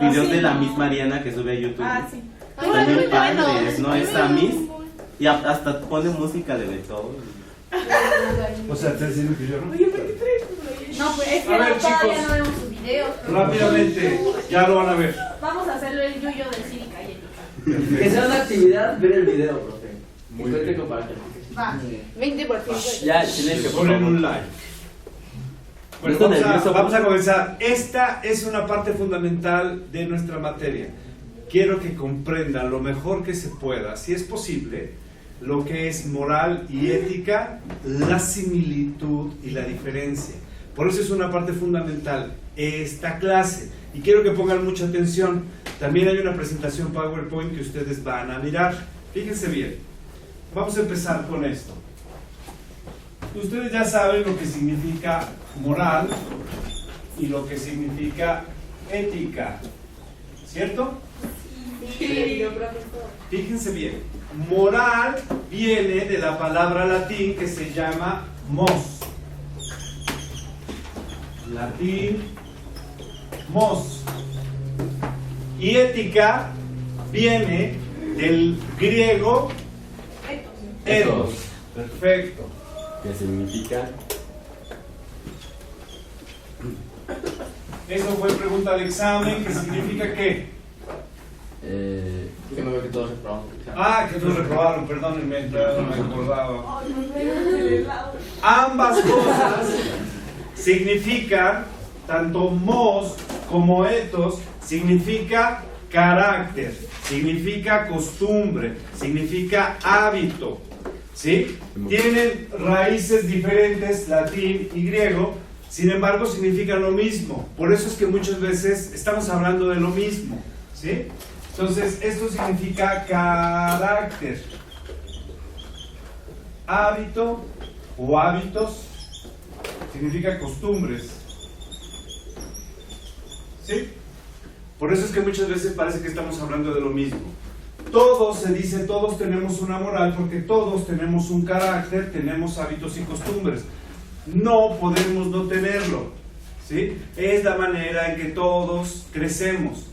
Videos de la Miss Mariana que sube a YouTube. Ah, sí. Están bien padres, ¿no? Esa Miss. Y hasta pone música de Beethoven. O sea, te diciendo que yo no. Oye, ¿por qué traes? No, pues es que A ver, todavía chicos. no vemos sus videos. Rápidamente, ya lo van a ver. Vamos a hacerlo el yuyo del Cívica y el Que sea una actividad, ver el video, profe. Muy Cuente bien. con para que- Va. 20%. Ya, silencio, por Ponen favor. un like. Bueno, Esto vamos a, nervioso. vamos a comenzar. Esta es una parte fundamental de nuestra materia. Quiero que comprendan lo mejor que se pueda, si es posible, lo que es moral y ética, la similitud y la diferencia. Por eso es una parte fundamental esta clase. Y quiero que pongan mucha atención. También hay una presentación PowerPoint que ustedes van a mirar. Fíjense bien. Vamos a empezar con esto. Ustedes ya saben lo que significa moral y lo que significa ética, ¿cierto? Sí, yo creo que todo. Fíjense bien, moral viene de la palabra latín que se llama mos. Latín, mos. Y ética viene del griego ethos. Perfecto. Que significa. Eso fue pregunta de examen, que significa qué. Que me veo que todos reprobamos. Ah, que nos reprobaron, perdónenme, ya no me acordaba. Ambas cosas significan, tanto mos como ethos, significa carácter, significa costumbre, significa hábito, ¿sí? Tienen raíces diferentes, latín y griego, sin embargo significan lo mismo. Por eso es que muchas veces estamos hablando de lo mismo, ¿sí? Entonces, esto significa carácter, hábito o hábitos, significa costumbres, ¿sí? Por eso es que muchas veces parece que estamos hablando de lo mismo. Todos, se dice, todos tenemos una moral porque todos tenemos un carácter, tenemos hábitos y costumbres. No podemos no tenerlo, ¿sí? Es la manera en que todos crecemos,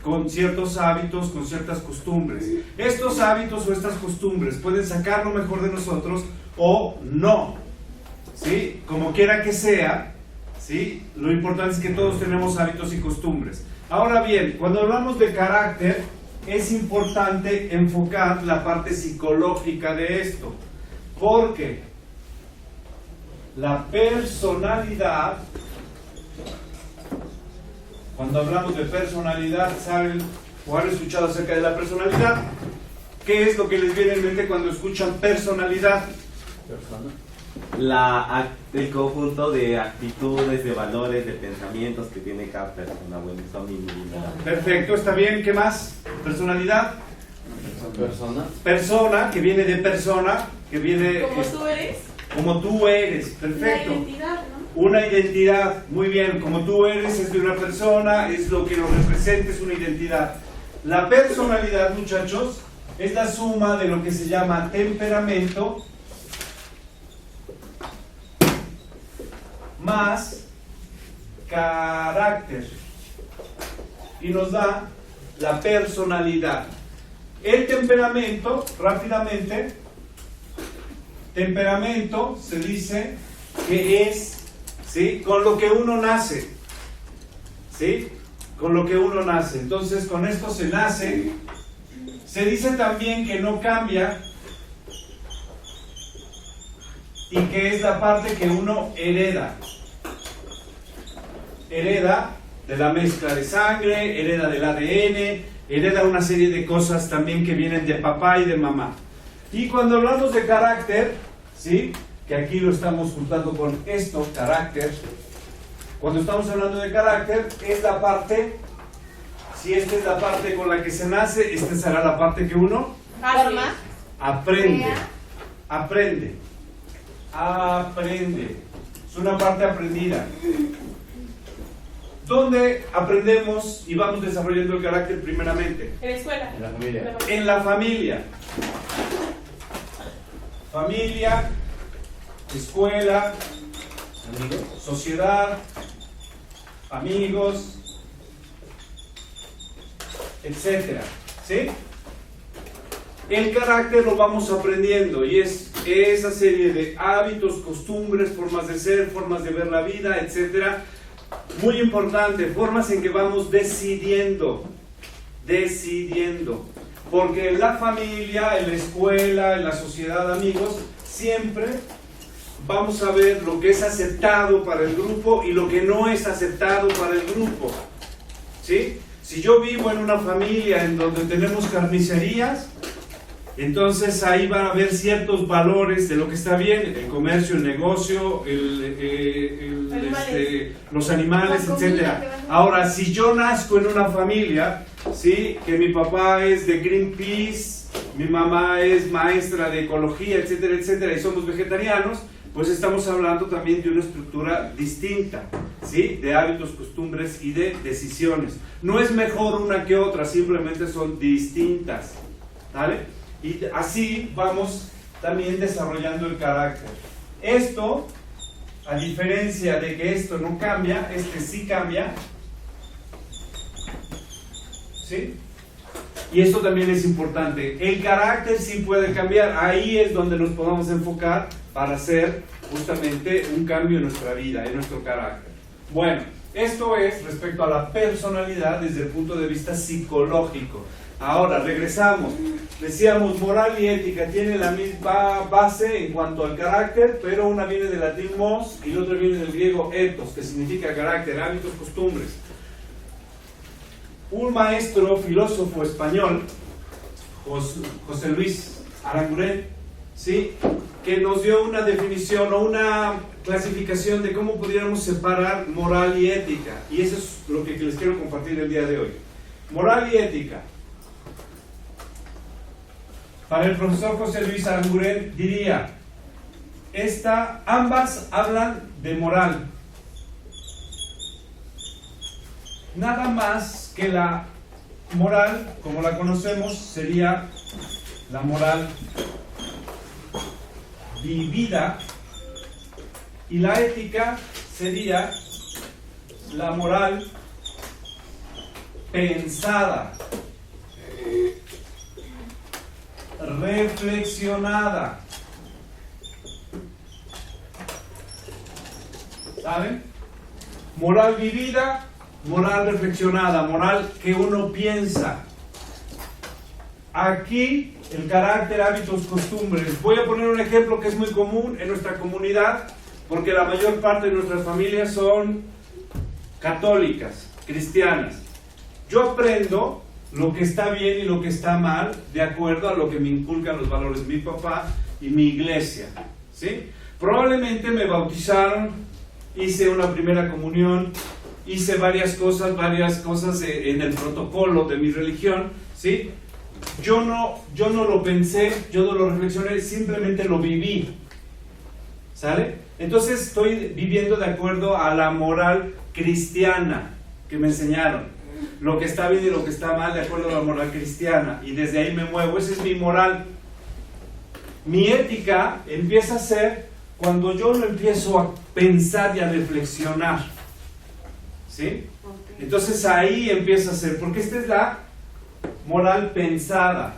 con ciertos hábitos, con ciertas costumbres. Estos hábitos o estas costumbres pueden sacar lo mejor de nosotros o no, ¿sí? Como quiera que sea, ¿sí? Lo importante es que todos tenemos hábitos y costumbres. Ahora bien, cuando hablamos de carácter, es importante enfocar la parte psicológica de esto, porque la personalidad, cuando hablamos de personalidad, ¿saben o han escuchado acerca de la personalidad? ¿Qué es lo que les viene en mente cuando escuchan personalidad? El conjunto de actitudes, de valores, de pensamientos que tiene cada persona. Bueno, son mi Perfecto, está bien. ¿Qué más? Personalidad. Persona. Persona, que viene de persona, que viene Como tú eres. como tú eres. La Perfecto. identidad, ¿no? Una identidad, muy bien, como tú eres es de una persona, es lo que nos representa, es una identidad. La personalidad, muchachos, es la suma de lo que se llama temperamento más carácter y nos da la personalidad. El temperamento, rápidamente, temperamento se dice que es, ¿sí?, con lo que uno nace, ¿sí?, con lo que uno nace. Entonces, con esto se nace. Se dice también que no cambia y que es la parte que uno hereda. Hereda de la mezcla de sangre, hereda del ADN, hereda una serie de cosas también que vienen de papá y de mamá. Y cuando hablamos de carácter, ¿sí?, que aquí lo estamos juntando con esto, carácter. Cuando estamos hablando de carácter, es la parte, si esta es la parte con la que se nace, esta será la parte que uno Forma. aprende. Aprende. Aprende. Es una parte aprendida. ¿Dónde aprendemos y vamos desarrollando el carácter primeramente? En la escuela. En la familia. En la familia. Familia, escuela, Amigos. sociedad, amigos, etcétera, ¿sí? El carácter lo vamos aprendiendo y es esa serie de hábitos, costumbres, formas de ser, formas de ver la vida, etcétera. Muy importante, formas en que vamos decidiendo, porque en la familia, en la escuela, en la sociedad, amigos, siempre vamos a ver lo que es aceptado para el grupo y lo que no es aceptado para el grupo, ¿sí? Si yo vivo en una familia en donde tenemos carnicerías, entonces ahí van a haber ciertos valores de lo que está bien, el comercio, el negocio, los animales, etcétera. Ahora, si yo nazco en una familia, ¿sí?, que mi papá es de Greenpeace, mi mamá es maestra de ecología, etcétera, etcétera, y somos vegetarianos, pues estamos hablando también de una estructura distinta, ¿sí?, de hábitos, costumbres y de decisiones. No es mejor una que otra, simplemente son distintas, ¿vale? Y así vamos también desarrollando el carácter. Esto, a diferencia de que esto no cambia, este sí cambia, ¿sí? Y esto también es importante. El carácter sí puede cambiar. Ahí es donde nos podemos enfocar para hacer justamente un cambio en nuestra vida, en nuestro carácter. Bueno, esto es respecto a la personalidad desde el punto de vista psicológico. Ahora, regresamos. Decíamos, moral y ética tienen la misma base en cuanto al carácter, pero una viene del latín mos y la otra viene del griego ethos, que significa carácter, hábitos, costumbres. Un maestro filósofo español, José Luis Aranguren, ¿sí?, que nos dio una definición o una clasificación de cómo pudiéramos separar moral y ética. Y eso es lo que les quiero compartir el día de hoy. Moral y ética. Para el profesor José Luis Aranguren diría, ambas hablan de moral. Nada más que la moral, como la conocemos, sería la moral vivida y la ética sería la moral pensada, reflexionada. ¿Saben? Moral vivida, moral reflexionada, moral que uno piensa. Aquí el carácter, hábitos, costumbres. Voy a poner un ejemplo que es muy común en nuestra comunidad, porque la mayor parte de nuestras familias son católicas, cristianas. Yo aprendo lo que está bien y lo que está mal de acuerdo a lo que me inculcan los valores de mi papá y mi iglesia, ¿sí? Probablemente me bautizaron, hice una primera comunión, hice varias cosas en el protocolo de mi religión, ¿sí? Yo no lo pensé, yo no lo reflexioné, simplemente lo viví, ¿sale? Entonces estoy viviendo de acuerdo a la moral cristiana que me enseñaron. Lo que está bien y lo que está mal de acuerdo a la moral cristiana, y desde ahí me muevo. Esa es mi moral. Mi ética empieza a ser cuando yo lo empiezo a pensar y a reflexionar, ¿sí? Entonces ahí empieza a ser, porque esta es la moral pensada,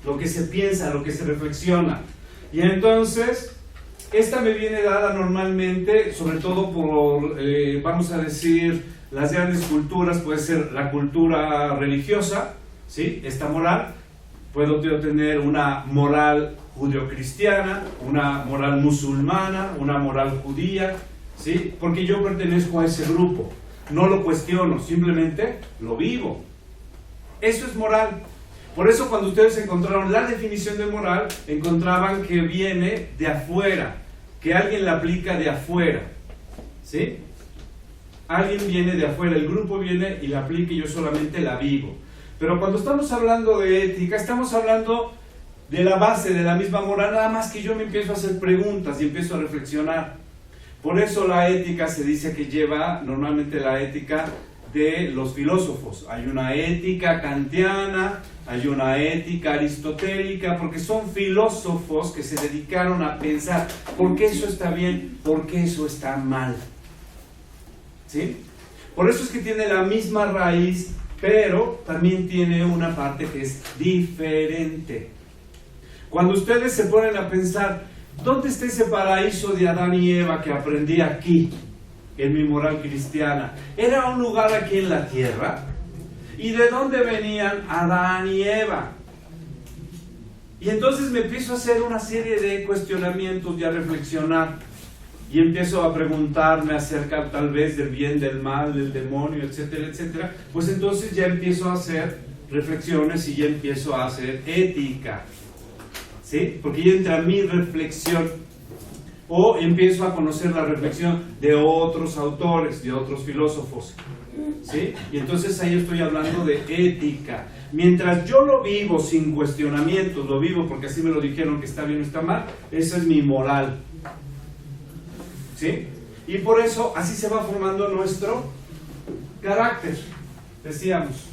lo que se piensa, lo que se reflexiona. Y entonces esta me viene dada normalmente, sobre todo por, vamos a decir, las grandes culturas. Puede ser la cultura religiosa, ¿sí?, esta moral. Puedo yo tener una moral judeocristiana, una moral musulmana, una moral judía, ¿sí?, porque yo pertenezco a ese grupo. No lo cuestiono, simplemente lo vivo. Eso es moral. Por eso cuando ustedes encontraron la definición de moral, encontraban que viene de afuera, que alguien la aplica de afuera, ¿sí? Alguien viene de afuera, el grupo viene y la aplica y yo solamente la vivo. Pero cuando estamos hablando de ética, estamos hablando de la base de la misma moral, nada más que yo me empiezo a hacer preguntas y empiezo a reflexionar. Por eso la ética se dice que lleva normalmente la ética de los filósofos. Hay una ética kantiana, hay una ética aristotélica, porque son filósofos que se dedicaron a pensar por qué eso está bien, por qué eso está mal, ¿sí? Por eso es que tiene la misma raíz pero también tiene una parte que es diferente. Cuando ustedes se ponen a pensar, ¿dónde está ese paraíso de Adán y Eva que aprendí aquí, en mi moral cristiana? ¿Era un lugar aquí en la tierra? ¿Y de dónde venían Adán y Eva? Y entonces me empiezo a hacer una serie de cuestionamientos y a reflexionar. Y empiezo a preguntarme acerca tal vez del bien, del mal, del demonio, etcétera, etcétera. Pues entonces ya empiezo a hacer reflexiones y ya empiezo a hacer ética. ¿Sí? Porque ya entra mi reflexión. O empiezo a conocer la reflexión de otros autores, de otros filósofos. ¿Sí? Y entonces ahí estoy hablando de ética. Mientras yo lo vivo sin cuestionamientos, lo vivo porque así me lo dijeron que está bien o está mal, esa es mi moral. ¿Sí? Y por eso así se va formando nuestro carácter, decíamos.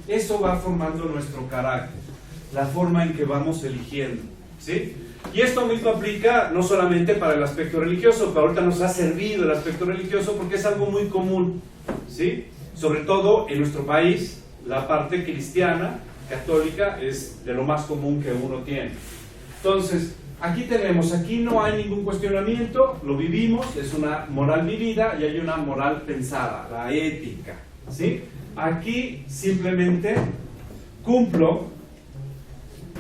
Eso va formando nuestro carácter, la forma en que vamos eligiendo. ¿Sí? Y esto mismo aplica no solamente para el aspecto religioso, que ahorita nos ha servido el aspecto religioso porque es algo muy común. ¿Sí? Sobre todo en nuestro país, la parte cristiana, católica, es de lo más común que uno tiene. Entonces, aquí tenemos, aquí no hay ningún cuestionamiento, lo vivimos, es una moral vivida y hay una moral pensada, la ética, ¿sí? Aquí simplemente cumplo,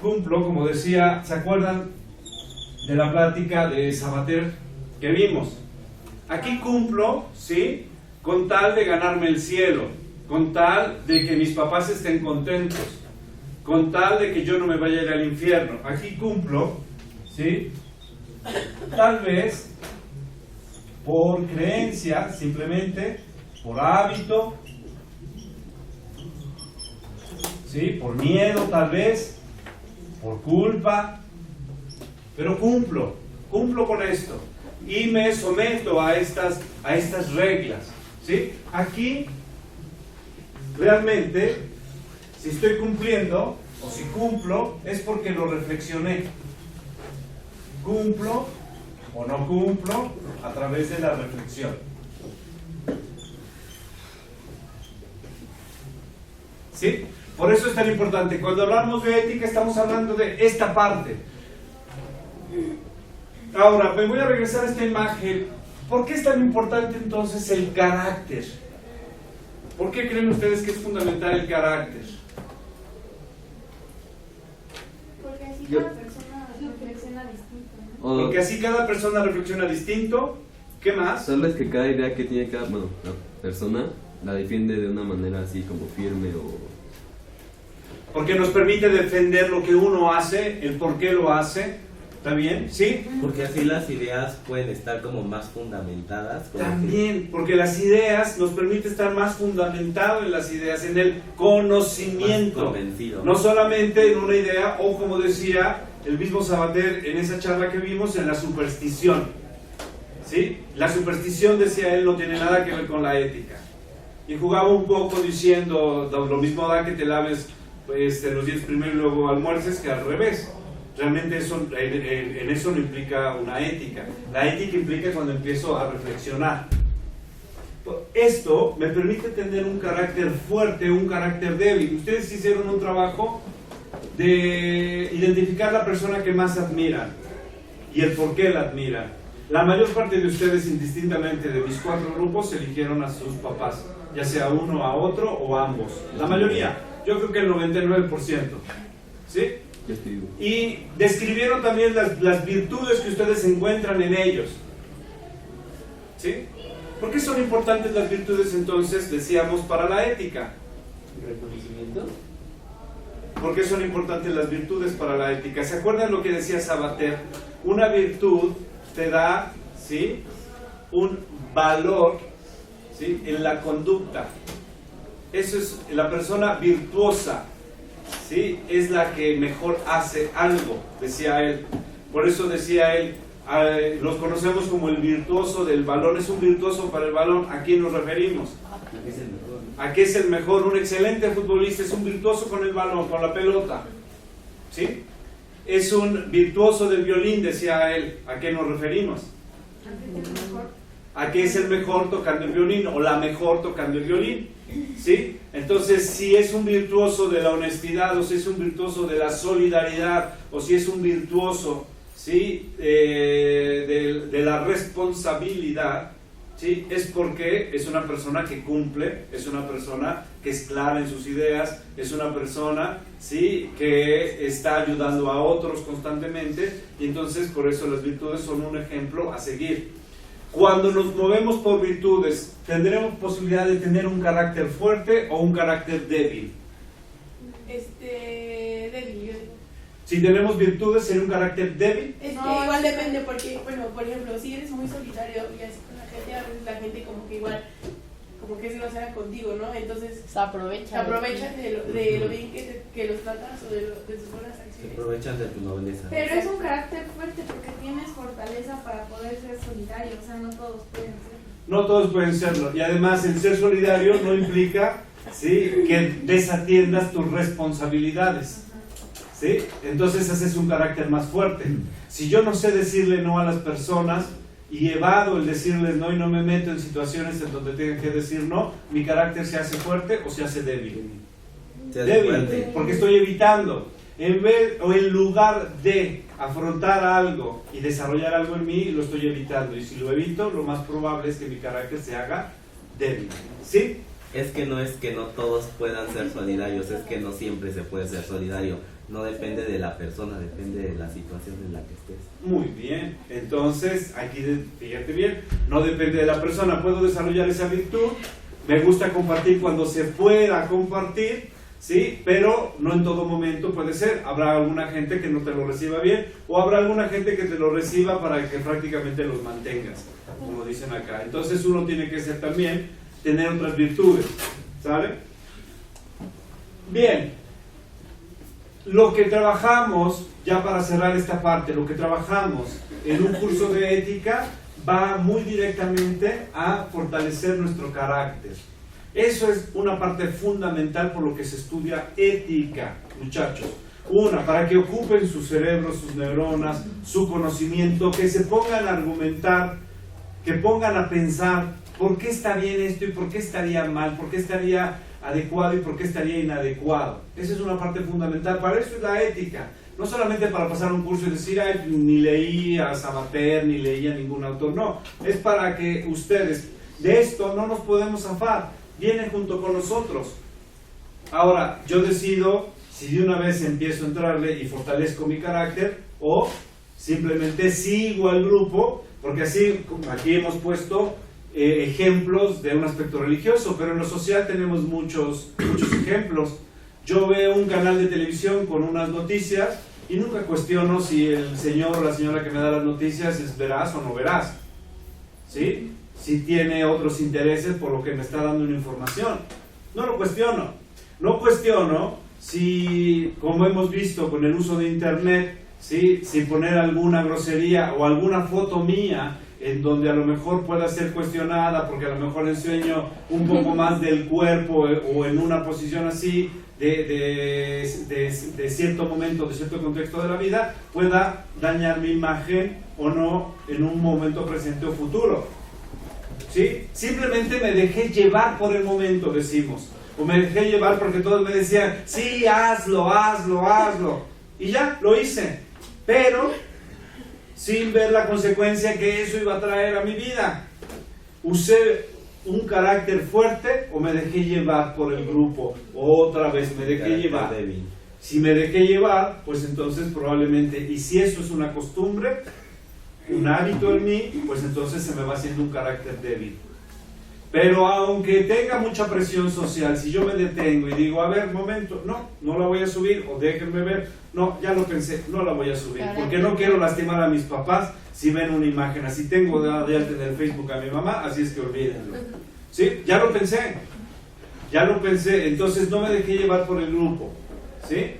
como decía, ¿se acuerdan de la plática de Sabater que vimos? Aquí cumplo, ¿sí? Con tal de ganarme el cielo, con tal de que mis papás estén contentos, con tal de que yo no me vaya a ir al infierno. Aquí cumplo, ¿sí? Tal vez por creencia, simplemente, por hábito, ¿sí? Por miedo tal vez, por culpa, pero cumplo con esto y me someto a estas reglas, ¿sí? Aquí, realmente, si estoy cumpliendo o si cumplo, es porque lo reflexioné. ¿Cumplo o no cumplo? A través de la reflexión. ¿Sí? Por eso es tan importante. Cuando hablamos de ética, estamos hablando de esta parte. Ahora, me voy a regresar a esta imagen. ¿Por qué es tan importante entonces el carácter? ¿Por qué creen ustedes que es fundamental el carácter? Porque así cada persona reflexiona distinto, ¿no? Porque así cada persona reflexiona distinto. ¿Qué más? Tal vez que cada idea que tiene cada, bueno, la persona la defiende de una manera así como firme o... Porque nos permite defender lo que uno hace, el por qué lo hace. ¿Está bien? ¿Sí? Porque así las ideas pueden estar como más fundamentadas. Como También, porque las ideas nos permite estar más fundamentado en las ideas, en el conocimiento. Más convencido. No solamente en una idea, o como decía el mismo Sabater en esa charla que vimos, en la superstición. ¿Sí? La superstición, decía él, no tiene nada que ver con la ética. Y jugaba un poco diciendo, lo mismo da que te laves los dientes primero y luego almuerces, que al revés. Realmente eso, en eso no implica una ética. La ética implica cuando empiezo a reflexionar. Esto me permite tener un carácter fuerte, un carácter débil. Ustedes hicieron un trabajo de identificar la persona que más admiran y el por qué la admiran. La mayor parte de ustedes, indistintamente de mis 4 grupos, eligieron a sus papás, ya sea uno a otro o a ambos. La mayoría, yo creo que el 99%. ¿Sí? Y describieron también las virtudes que ustedes encuentran en ellos. ¿Sí? ¿Por qué son importantes las virtudes entonces, decíamos, para la ética? ¿Reconocimiento? ¿Por qué son importantes las virtudes para la ética? ¿Se acuerdan lo que decía Sabater? Una virtud te da, ¿sí?, un valor, ¿sí?, en la conducta. Eso es la persona virtuosa. ¿Sí? Es la que mejor hace algo, decía él. Por eso decía él, los conocemos como el virtuoso del balón. Es un virtuoso para el balón. ¿A quién nos referimos? ¿A qué es el mejor? Un excelente futbolista es un virtuoso con el balón, con la pelota. ¿Sí? Es un virtuoso del violín, decía él. ¿A qué nos referimos? a que es el mejor tocando el violín o la mejor tocando el violín, ¿sí? Entonces, si es un virtuoso de la honestidad, o si es un virtuoso de la solidaridad, o si es un virtuoso, ¿sí? de la responsabilidad, ¿sí? Es porque es una persona que cumple, es una persona que es clara en sus ideas, es una persona, ¿sí? que está ayudando a otros constantemente, y entonces por eso las virtudes son un ejemplo a seguir. Cuando nos movemos por virtudes, ¿tendremos posibilidad de tener un carácter fuerte o un carácter débil? Débil, yo digo. Si tenemos virtudes, ¿sería un carácter débil? Es que No, igual es- depende, porque, bueno, por ejemplo, si eres muy solitario y así con la gente, a veces la gente como que igual, como que es grosera contigo, ¿no? Entonces, Se aprovecha. se aprovechan de lo bien que los tratas o de sus buenas Se acciones. aprovechan de tu nobleza. Pero es un carácter fuerte porque tienes fortaleza para poder ser solidario, o sea, no todos pueden ser. No todos pueden serlo. Y además, el ser solidario no implica, ¿sí? que desatiendas tus responsabilidades. ¿Sí? Entonces haces un carácter más fuerte. Si yo no sé decirle no a las personas y evado el decirles no y no me meto en situaciones en donde tengan que decir no, mi carácter se hace fuerte o se hace débil. Se hace Débil, fuerte. porque estoy evitando. En lugar de afrontar algo y desarrollar algo en mí, lo estoy evitando. Y si lo evito, lo más probable es que mi carácter se haga débil. ¿Sí? Es que no todos puedan ser solidarios, es que no siempre se puede ser solidario. No depende de la persona, depende de la situación en la que estés. Muy bien, entonces aquí fíjate bien, no depende de la persona, puedo desarrollar esa virtud, me gusta compartir cuando se pueda compartir, ¿sí? Pero no en todo momento puede ser, habrá alguna gente que no te lo reciba bien, o habrá alguna gente que te lo reciba para que prácticamente los mantengas, como dicen acá. Entonces uno tiene que ser también, tener otras virtudes, ¿sale? Bien. Lo que trabajamos, ya para cerrar esta parte, lo que trabajamos en un curso de ética va muy directamente a fortalecer nuestro carácter. Eso es una parte fundamental por lo que se estudia ética, muchachos. Una, para que ocupen su cerebro, sus neuronas, su conocimiento, que se pongan a argumentar, que pongan a pensar por qué está bien esto y por qué estaría mal, por qué estaría adecuado y por qué estaría inadecuado. Esa es una parte fundamental. Para eso es la ética. No solamente para pasar un curso y decir, ay, ni leí a Sabater, ni leí a ningún autor. No, es para que ustedes, de esto no nos podemos zafar. Viene junto con nosotros. Ahora, yo decido si de una vez empiezo a entrarle y fortalezco mi carácter o simplemente sigo al grupo, porque así, aquí hemos puesto ejemplos de un aspecto religioso, pero en lo social tenemos muchos ejemplos. Yo veo un canal de televisión con unas noticias y nunca cuestiono si el señor o la señora que me da las noticias es veraz o no veraz, ¿sí? Si tiene otros intereses por lo que me está dando una información. No lo cuestiono. No cuestiono si, como hemos visto con el uso de internet, ¿sí? Si poner alguna grosería o alguna foto mía en donde a lo mejor pueda ser cuestionada porque a lo mejor enseño un poco más del cuerpo o en una posición así de cierto momento, de cierto contexto de la vida, pueda dañar mi imagen o no en un momento presente o futuro. ¿Sí? Simplemente me dejé llevar por el momento, decimos, o me dejé llevar porque todos me decían, sí, hazlo, hazlo, hazlo, y ya, lo hice, pero sin ver la consecuencia que eso iba a traer a mi vida. ¿Usé un carácter fuerte o me dejé llevar por el grupo? Otra vez me dejé llevar. Débil. Si me dejé llevar, pues entonces probablemente, y si eso es una costumbre, un hábito en mí, pues entonces se me va haciendo un carácter débil. Pero aunque tenga mucha presión social, si yo me detengo y digo, a ver, momento, no la voy a subir, o déjenme ver, no, ya lo pensé, no la voy a subir, porque no quiero lastimar a mis papás si ven una imagen así. Tengo de alta en el Facebook a mi mamá, así es que olvídenlo. ¿Sí? Ya lo pensé, entonces no me dejé llevar por el grupo, ¿sí?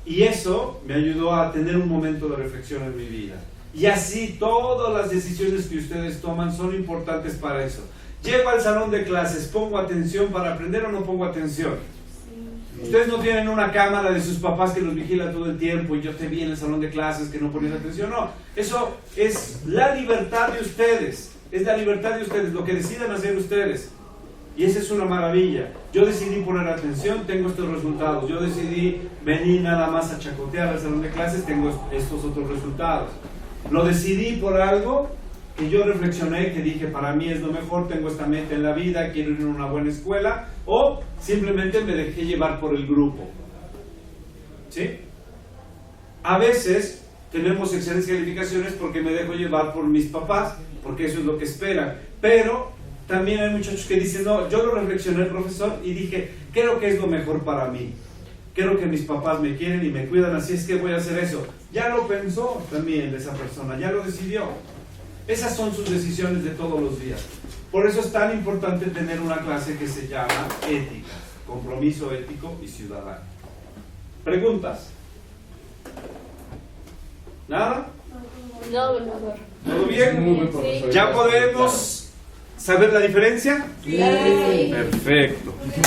Y eso me ayudó a tener un momento de reflexión en mi vida. Y así todas las decisiones que ustedes toman son importantes para eso. Llego al salón de clases, ¿pongo atención para aprender o no pongo atención? Sí. Ustedes no tienen una cámara de sus papás que los vigila todo el tiempo y yo te vi en el salón de clases que no ponían atención. No, eso es la libertad de ustedes. Es la libertad de ustedes, lo que decidan hacer ustedes. Y esa es una maravilla. Yo decidí poner atención, tengo estos resultados. Yo decidí venir nada más a chacotear al salón de clases, tengo estos otros resultados. Lo decidí por algo que yo reflexioné, que dije, para mí es lo mejor, tengo esta meta en la vida, quiero ir a una buena escuela, o simplemente me dejé llevar por el grupo. ¿Sí? A veces tenemos excelentes calificaciones porque me dejo llevar por mis papás, porque eso es lo que esperan. Pero también hay muchachos que dicen, no, yo lo reflexioné, profesor, y dije, creo que es lo mejor para mí. Creo que mis papás me quieren y me cuidan, así es que voy a hacer eso. Ya lo pensó también esa persona, ya lo decidió. Esas son sus decisiones de todos los días. Por eso es tan importante tener una clase que se llama ética, compromiso ético y ciudadano. ¿Preguntas? ¿Nada? No, profesor. ¿Todo bien? Muy buen profesor. ¿Ya podemos saber la diferencia? Sí. Perfecto. Porque